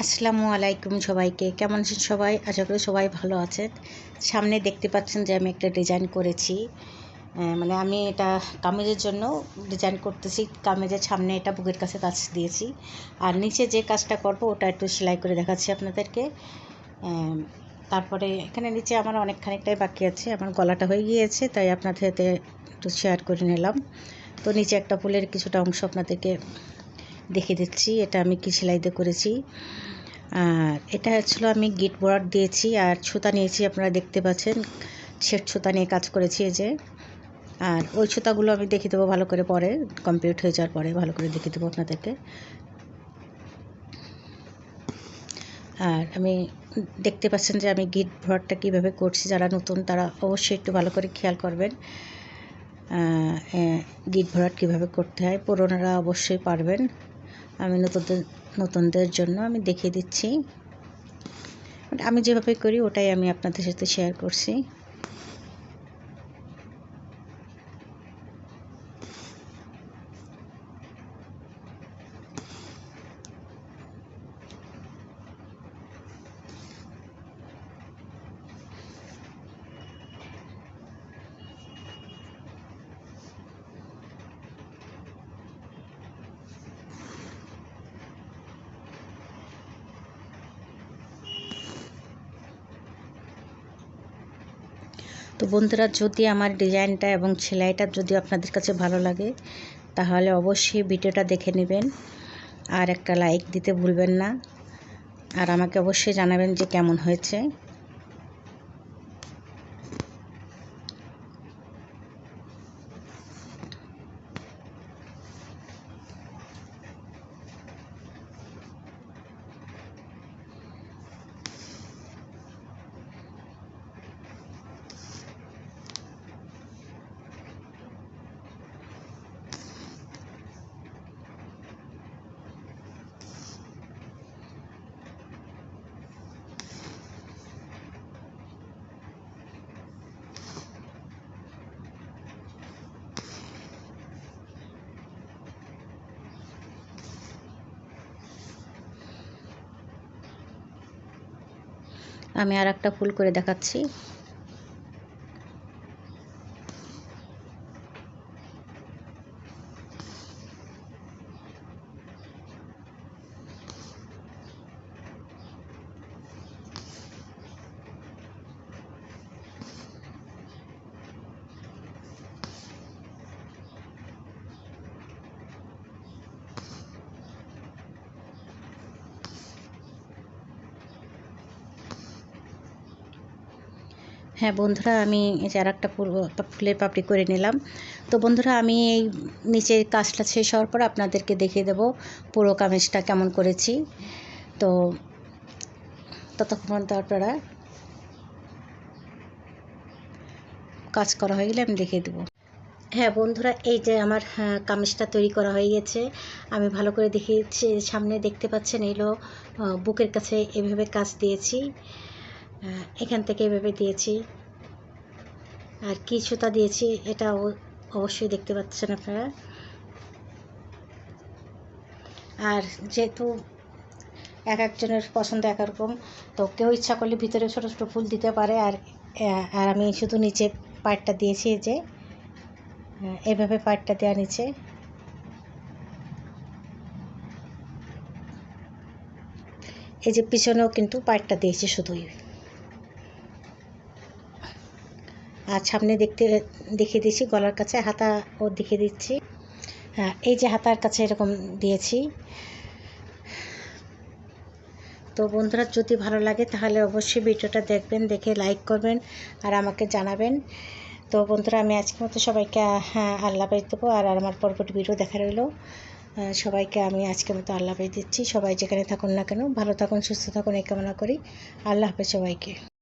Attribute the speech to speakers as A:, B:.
A: আসসালামু আলাইকুম সবাইকে। কেমন আছেন সবাই? আশা করি সবাই ভালো আছেন। সামনে দেখতে পাচ্ছেন যে আমি একটা ডিজাইন করেছি। মানে আমি এটা কামিজের জন্য ডিজাইন করতেছি। কামিজের সামনে এটা বুকের কাছে কাজ দিয়েছি, আর নিচে যে কাজটা করব ওটা একটু সেলাই করে দেখাচ্ছি আপনাদেরকে। তারপরে এখানে নিচে আমার অনেকখানিকটাই বাকি আছে, আমার গলাটা হয়ে গিয়েছে, তাই আপনাদের সাথে একটু শেয়ার করে নিলাম। তো নিচে একটা ফুলের কিছুটা অংশ আপনাদেরকে দেখিয়ে দিচ্ছি, এটা আমি কি সেলাই দিয়ে করেছি। আর এটা হচ্ছিল আমি গিট বর্ডার দিয়েছি, আর সুতা নিয়েছি, আপনারা দেখতে পাচ্ছেন শেড সুতা নিয়ে কাজ করেছি এই যে। আর ওই সুতাগুলো আমি দেখিয়ে দেবো ভালো করে, পরে কমপ্লিট হয়ে যাওয়ার পরে ভালো করে দেখিয়ে দেবো আপনাদেরকে। আর আমি দেখতে পাচ্ছেন যে আমি গিট বর্ডারটা কীভাবে করছি, যারা নতুন তারা অবশ্যই একটু ভালো করে খেয়াল করবেন গিট বর্ডার কীভাবে করতে হয়। পুরনোরা অবশ্যই পারবেন, আমি নতুনদের জন্য আমি দেখিয়ে দিচ্ছি। আমি যেভাবে করি ওটাই আমি আপনাদের সাথে শেয়ার করছি। তো বন্ধুরা, যদি আমার ডিজাইনটা এবং সেলাইটা যদি আপনাদের কাছে ভালো লাগে তাহলে অবশ্যই ভিডিওটা দেখে নেবেন, আর একটা লাইক দিতে ভুলবেন না, আর আমাকে অবশ্যই জানাবেন যে কেমন হয়েছে। আমি আর একটা ফুল করে দেখাচ্ছি। হ্যাঁ বন্ধুরা, আমি এই যে আর একটা ফুলের পাপড়ি করে নিলাম। তো বন্ধুরা, আমি এই নিচের কাজটা শেষ হওয়ার পর আপনাদেরকে দেখিয়ে দেবো পুরো কামিজটা কেমন করেছি। তো ততক্ষণ তো আপনারা কাজ করা হয়ে গেলে আমি দেখিয়ে দেবো। হ্যাঁ বন্ধুরা, এই যে আমার কামিজটা তৈরি করা হয়ে গেছে। আমি ভালো করে দেখিয়েছি, সামনে দেখতে পাচ্ছেন এলো বুকের কাছে এভাবে কাজ দিয়েছি, এখান থেকে এভাবে দিয়েছি, আর কি সুতা দিয়েছি এটা অবশ্যই দেখতে পাচ্ছেন আপনারা। আর যেহেতু এক একজনের পছন্দ এক রকম, তো কেউ ইচ্ছা করলে ভিতরে ছোটো ছোটো ফুল দিতে পারে। আর আমি শুধু নিচে পাড়টা দিয়েছি, যে এইভাবে পাড়টা দেওয়া নিচে। এই যে পিছনেও কিন্তু পাড়টা দিয়েছি শুধুই, আর সামনে দেখিয়ে দিচ্ছি গলার কাছে, হাতা ও দেখিয়ে দিচ্ছি। এই যে হাতার কাছে এরকম দিয়েছি। তো বন্ধুরা, যদি ভালো লাগে তাহলে অবশ্যই ভিডিওটা দেখবেন, দেখে লাইক করবেন আর আমাকে জানাবেন। তো বন্ধুরা, আমি আজকের মতো সবাইকে আল্লাহ হাফেজ দেবো, আর আমার পরবর্তী ভিডিও দেখা রইল। সবাইকে আমি আজকের মতো আল্লাহ হাফেজ দিচ্ছি। সবাই যেখানে থাকুন না কেন ভালো থাকুন, সুস্থ থাকুন এই কামনা করি। আল্লাহ হাফেজ সবাইকে।